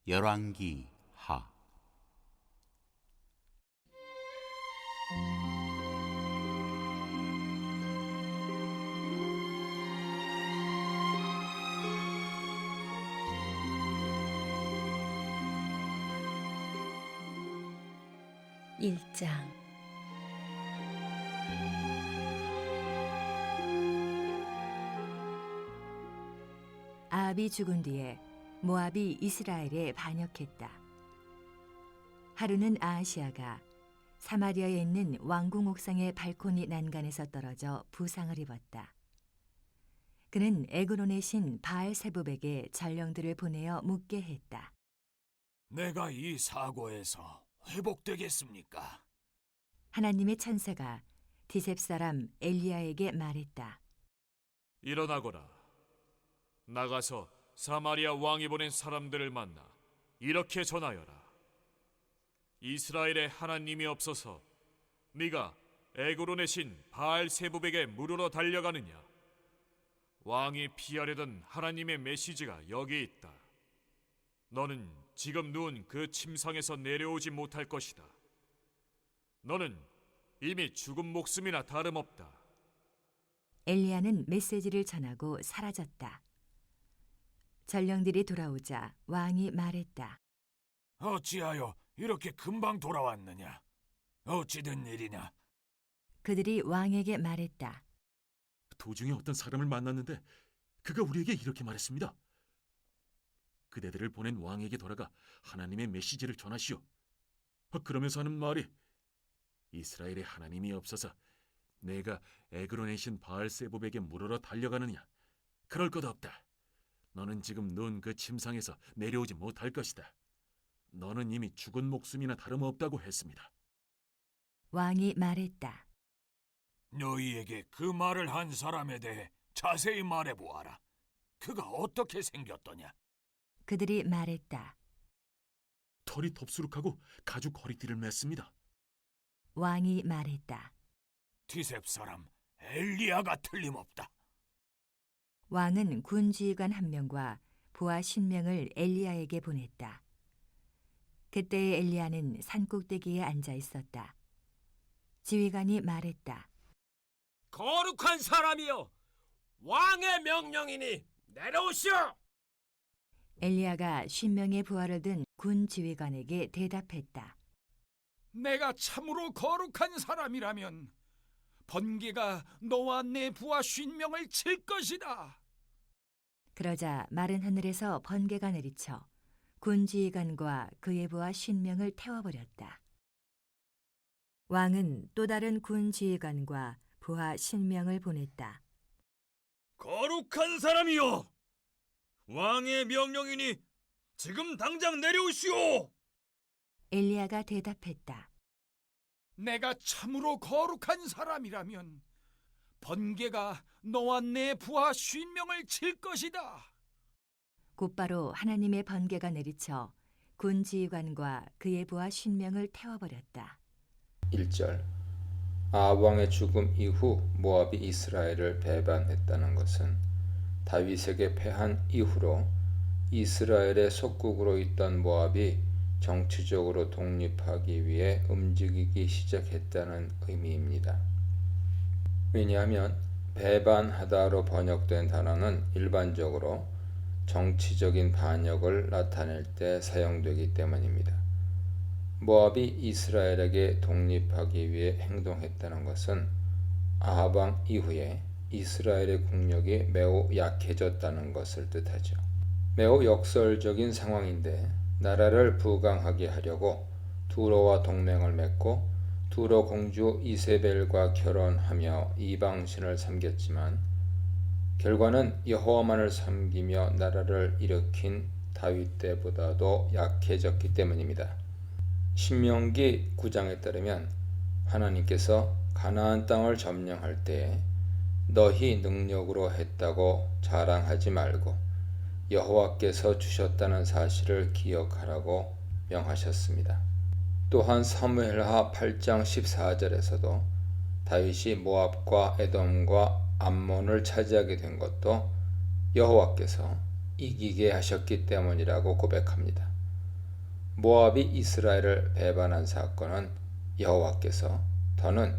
열왕기 하. 일장. 아합이 죽은 뒤에 모압이 이스라엘에 반역했다. 하루는 아하시아가 사마리아에 있는 왕궁 옥상의 발코니 난간에서 떨어져 부상을 입었다. 그는 에그론의 신 바알세붑에게 전령들을 보내어 묻게 했다. 내가 이 사고에서 회복되겠습니까? 하나님의 천사가 디셉 사람 엘리야에게 말했다. 일어나거라. 나가서 사마리아 왕이 보낸 사람들을 만나 이렇게 전하여라. 이스라엘의 하나님이 없어서 네가 에그론의 신 바알세붑에게 물으러 달려가느냐? 왕이 피하려던 하나님의 메시지가 여기 있다. 너는 지금 누운 그 침상에서 내려오지 못할 것이다. 너는 이미 죽은 목숨이나 다름없다. 엘리야는 메시지를 전하고 사라졌다. 전령들이 돌아오자 왕이 말했다. 어찌하여 이렇게 금방 돌아왔느냐? 어찌 된 일이냐? 그들이 왕에게 말했다. 도중에 어떤 사람을 만났는데 그가 우리에게 이렇게 말했습니다. 그대들을 보낸 왕에게 돌아가 하나님의 메시지를 전하시오. 그러면서 하는 말이 이스라엘의 하나님이 없어서 내가 에그론의 신 바알세붑에게 물으러 달려가느냐? 그럴 것 없다. 너는 지금 누운 그 침상에서 내려오지 못할 것이다. 너는 이미 죽은 목숨이나 다름없다고 했습니다. 왕이 말했다. 너희에게 그 말을 한 사람에 대해 자세히 말해보아라. 그가 어떻게 생겼더냐? 그들이 말했다. 털이 덥수룩하고 가죽 허리띠를 맸습니다. 왕이 말했다. 디셉 사람 엘리야가 틀림없다. 왕은 군 지휘관 한 명과 부하 10명을 엘리야에게 보냈다. 그때의 엘리야는 산꼭대기에 앉아 있었다. 지휘관이 말했다. 거룩한 사람이여, 왕의 명령이니 내려오시오. 엘리야가 50명의 부하를 든 군 지휘관에게 대답했다. 내가 참으로 거룩한 사람이라면 번개가 너와 내 부하 50명을 칠 것이다. 그러자 마른 하늘에서 번개가 내리쳐 군 지휘관과 그의 부하 50명을 태워버렸다. 왕은 또 다른 군 지휘관과 부하 10명을 보냈다. 거룩한 사람이여, 왕의 명령이니 지금 당장 내려오시오. 엘리야가 대답했다. 내가 참으로 거룩한 사람이라면 번개가 너와 내 부하 50명을 칠 것이다. 곧바로 하나님의 번개가 내리쳐 군 지휘관과 그의 부하 50명을 태워버렸다. 1절. 아합 왕의 죽음 이후 모압이 이스라엘을 배반했다는 것은 다윗에게 패한 이후로 이스라엘의 속국으로 있던 모압이 정치적으로 독립하기 위해 움직이기 시작했다는 의미입니다. 왜냐하면 배반하다로 번역된 단어는 일반적으로 정치적인 반역을 나타낼 때 사용되기 때문입니다. 모압이 이스라엘에게 독립하기 위해 행동했다는 것은 아합 왕 이후에 이스라엘의 국력이 매우 약해졌다는 것을 뜻하죠. 매우 역설적인 상황인데 나라를 부강하게 하려고 두로와 동맹을 맺고 두로 공주 이세벨과 결혼하며 이방신을 섬겼지만 결과는 여호와만을 섬기며 나라를 일으킨 다윗 때보다도 약해졌기 때문입니다. 신명기 9장에 따르면 하나님께서 가나안 땅을 점령할 때 너희 능력으로 했다고 자랑하지 말고 여호와께서 주셨다는 사실을 기억하라고 명하셨습니다. 또한 사무엘하 8장 14절에서도 다윗이 모압과 에돔과 암몬을 차지하게 된 것도 여호와께서 이기게 하셨기 때문이라고 고백합니다. 모압이 이스라엘을 배반한 사건은 여호와께서 더는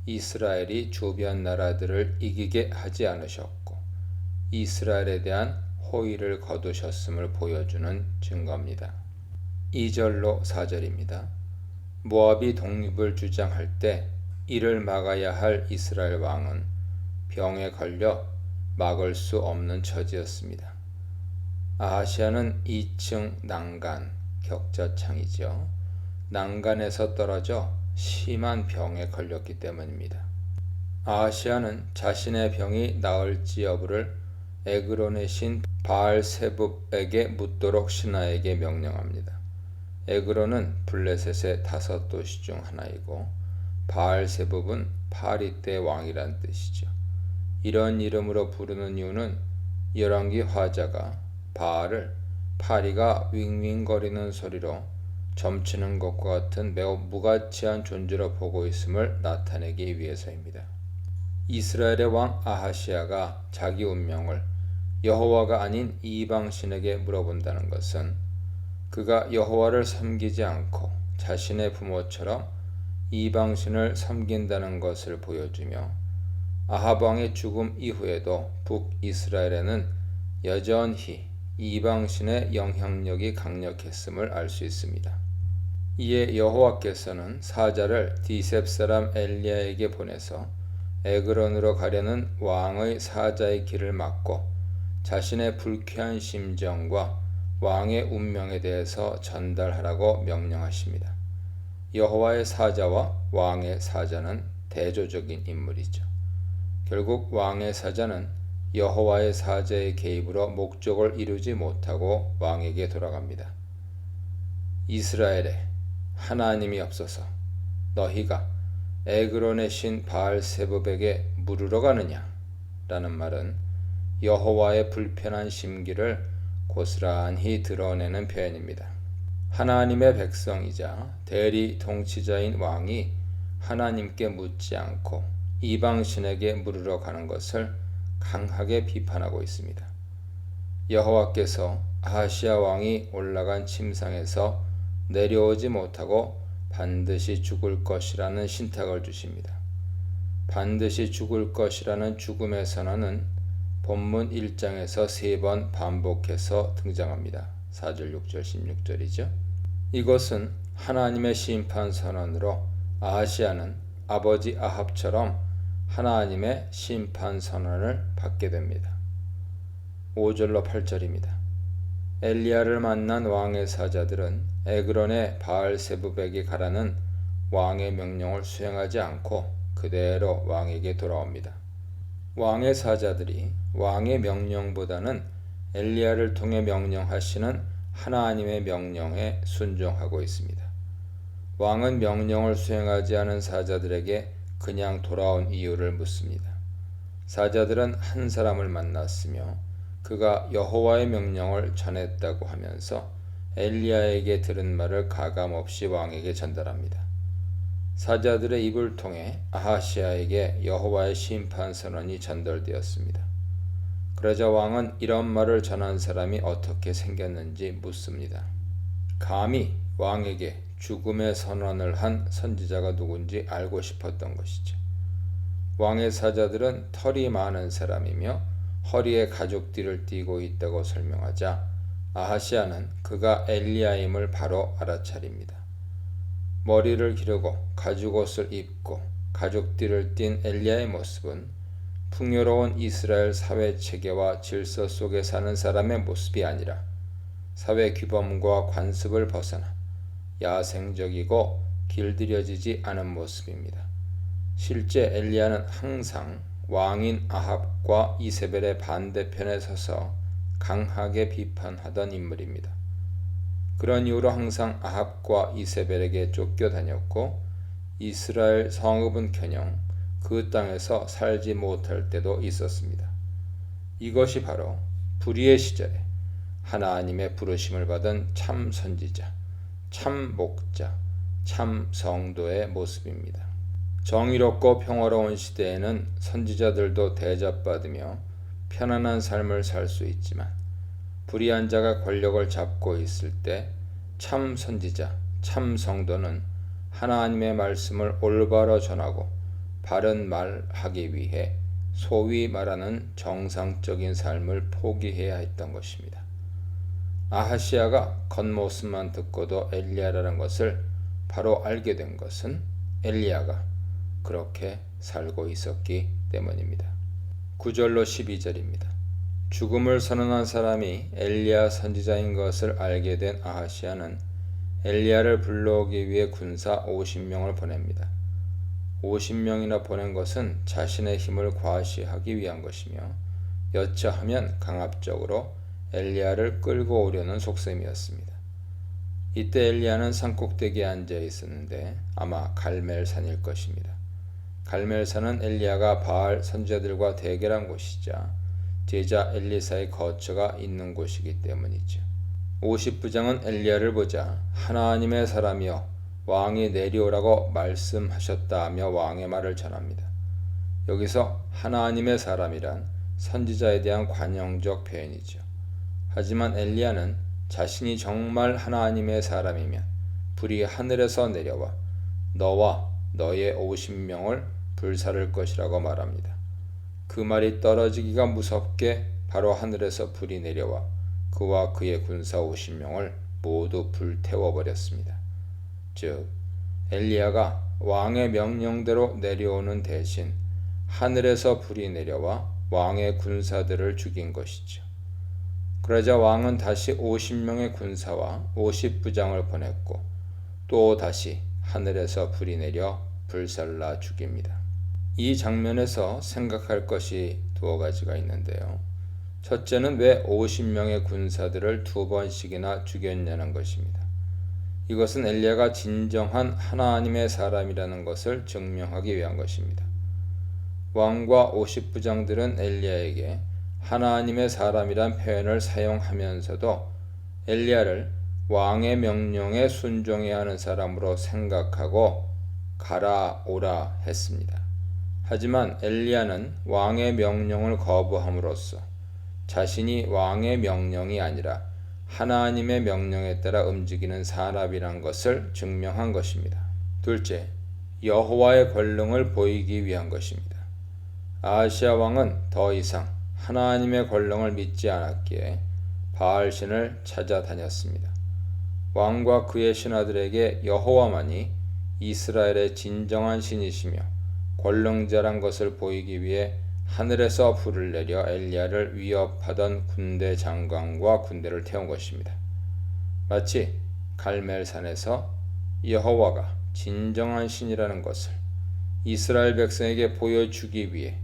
이스라엘이 주변 나라들을 이기게 하지 않으셨고 이스라엘에 대한 호의를 거두셨음을 보여주는 증거입니다. 2절로 4절입니다. 모압이 독립을 주장할 때 이를 막아야 할 이스라엘 왕은 병에 걸려 막을 수 없는 처지였습니다. 아하시아는 2층 난간, 격자창이죠. 난간에서 떨어져 심한 병에 걸렸기 때문입니다. 아하시아는 자신의 병이 나을지 여부를 에그론의 신 바알세붑에게 묻도록 신하에게 명령합니다. 에그론은 블레셋의 5도시 중 하나이고 바알세붑은 파리 때 왕이란 뜻이죠. 이런 이름으로 부르는 이유는 열왕기 화자가 바알을 파리가 윙윙거리는 소리로 점치는 것과 같은 매우 무가치한 존재로 보고 있음을 나타내기 위해서입니다. 이스라엘의 왕 아하시아가 자기 운명을 여호와가 아닌 이방신에게 물어본다는 것은 그가 여호와를 섬기지 않고 자신의 부모처럼 이방신을 섬긴다는 것을 보여주며 아합 왕의 죽음 이후에도 북이스라엘에는 여전히 이방신의 영향력이 강력했음을 알 수 있습니다. 이에 여호와께서는 사자를 디셉 사람 엘리야에게 보내서 에그론으로 가려는 왕의 사자의 길을 막고 자신의 불쾌한 심정과 왕의 운명에 대해서 전달하라고 명령하십니다. 여호와의 사자와 왕의 사자는 대조적인 인물이죠. 결국 왕의 사자는 여호와의 사자의 개입으로 목적을 이루지 못하고 왕에게 돌아갑니다. 이스라엘에 하나님이 없어서 너희가 에그론의 신 바알세붑에게 물으러 가느냐? 라는 말은 여호와의 불편한 심기를 고스란히 드러내는 표현입니다. 하나님의 백성이자 대리 통치자인 왕이 하나님께 묻지 않고 이방신에게 물으러 가는 것을 강하게 비판하고 있습니다. 여호와께서 아하시아 왕이 올라간 침상에서 내려오지 못하고 반드시 죽을 것이라는 신탁을 주십니다. 반드시 죽을 것이라는 죽음의 선언은 본문 1장에서 3번 반복해서 등장합니다. 4절, 6절, 16절이죠. 이것은 하나님의 심판 선언으로 아하시아는 아버지 아합처럼 하나님의 심판 선언을 받게 됩니다. 5절로 8절입니다. 엘리야를 만난 왕의 사자들은 에그론의 바알세붑에게 가라는 왕의 명령을 수행하지 않고 그대로 왕에게 돌아옵니다. 왕의 사자들이 왕의 명령보다는 엘리야를 통해 명령하시는 하나님의 명령에 순종하고 있습니다. 왕은 명령을 수행하지 않은 사자들에게 그냥 돌아온 이유를 묻습니다. 사자들은 한 사람을 만났으며 그가 여호와의 명령을 전했다고 하면서 엘리야에게 들은 말을 가감없이 왕에게 전달합니다. 사자들의 입을 통해 아하시아에게 여호와의 심판 선언이 전달되었습니다. 그러자 왕은 이런 말을 전한 사람이 어떻게 생겼는지 묻습니다. 감히 왕에게 죽음의 선언을 한 선지자가 누군지 알고 싶었던 것이죠. 왕의 사자들은 털이 많은 사람이며 허리에 가죽띠를 띠고 있다고 설명하자 아하시아는 그가 엘리야임을 바로 알아차립니다. 머리를 기르고 가죽옷을 입고 가죽띠를 띤 엘리야의 모습은 풍요로운 이스라엘 사회 체계와 질서 속에 사는 사람의 모습이 아니라 사회 규범과 관습을 벗어나 야생적이고 길들여지지 않은 모습입니다. 실제 엘리야는 항상 왕인 아합과 이세벨의 반대편에 서서 강하게 비판하던 인물입니다. 그런 이유로 항상 아합과 이세벨에게 쫓겨다녔고 이스라엘 성읍은커녕 그 땅에서 살지 못할 때도 있었습니다. 이것이 바로 불의의 시절에 하나님의 부르심을 받은 참 선지자, 참 목자, 참 성도의 모습입니다. 정의롭고 평화로운 시대에는 선지자들도 대접받으며 편안한 삶을 살 수 있지만 불의한 자가 권력을 잡고 있을 때 참 선지자, 참 성도는 하나님의 말씀을 올바로 전하고 바른 말하기 위해 소위 말하는 정상적인 삶을 포기해야 했던 것입니다. 아하시아가 겉모습만 듣고도 엘리야라는 것을 바로 알게 된 것은 엘리야가 그렇게 살고 있었기 때문입니다. 9절로 12절입니다. 죽음을 선언한 사람이 엘리야 선지자인 것을 알게 된 아하시아는 엘리야를 불러오기 위해 군사 50명을 보냅니다. 50명이나 보낸 것은 자신의 힘을 과시하기 위한 것이며 여차하면 강압적으로 엘리야를 끌고 오려는 속셈이었습니다. 이때 엘리야는 산꼭대기에 앉아 있었는데 아마 갈멜산일 것입니다. 갈멜산은 엘리야가 바알 선지자들과 대결한 곳이자 제자 엘리사의 거처가 있는 곳이기 때문이죠. 50부장은 엘리야를 보자 하나님의 사람이여 왕이 내려오라고 말씀하셨다며 왕의 말을 전합니다. 여기서 하나님의 사람이란 선지자에 대한 관용적 표현이죠. 하지만 엘리야는 자신이 정말 하나님의 사람이면 불이 하늘에서 내려와 너와 너의 50명을 불사를 것이라고 말합니다. 그 말이 떨어지기가 무섭게 바로 하늘에서 불이 내려와 그와 그의 군사 50명을 모두 불태워버렸습니다. 즉 엘리야가 왕의 명령대로 내려오는 대신 하늘에서 불이 내려와 왕의 군사들을 죽인 것이죠. 그러자 왕은 다시 50명의 군사와 50부장을 보냈고 또 다시 하늘에서 불이 내려 불살라 죽입니다. 이 장면에서 생각할 것이 두어 가지가 있는데요. 첫째는 왜 50명의 군사들을 2번씩이나 죽였냐는 것입니다. 이것은 엘리야가 진정한 하나님의 사람이라는 것을 증명하기 위한 것입니다. 왕과 50부장들은 엘리야에게 하나님의 사람이란 표현을 사용하면서도 엘리야를 왕의 명령에 순종해야 하는 사람으로 생각하고 가라 오라 했습니다. 하지만 엘리야는 왕의 명령을 거부함으로써 자신이 왕의 명령이 아니라 하나님의 명령에 따라 움직이는 사람이란 것을 증명한 것입니다. 둘째, 여호와의 권능을 보이기 위한 것입니다. 아하시아 왕은 더 이상 하나님의 권능을 믿지 않았기에 바알신을 찾아다녔습니다. 왕과 그의 신하들에게 여호와만이 이스라엘의 진정한 신이시며 권능자란 것을 보이기 위해 하늘에서 불을 내려 엘리야를 위협하던 군대 장관과 군대를 태운 것입니다. 마치 갈멜산에서 여호와가 진정한 신이라는 것을 이스라엘 백성에게 보여주기 위해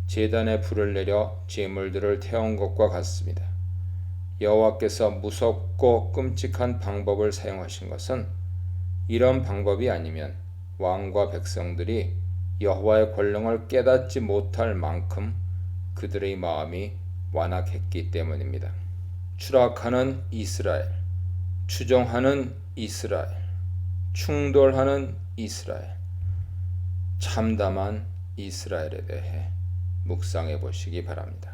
제단에 불을 내려 제물들을 태운 것과 같습니다. 여호와께서 무섭고 끔찍한 방법을 사용하신 것은 이런 방법이 아니면 왕과 백성들이 여호와의 권능을 깨닫지 못할 만큼 그들의 마음이 완악했기 때문입니다. 추락하는 이스라엘, 추종하는 이스라엘, 충돌하는 이스라엘, 참담한 이스라엘에 대해 묵상해 보시기 바랍니다.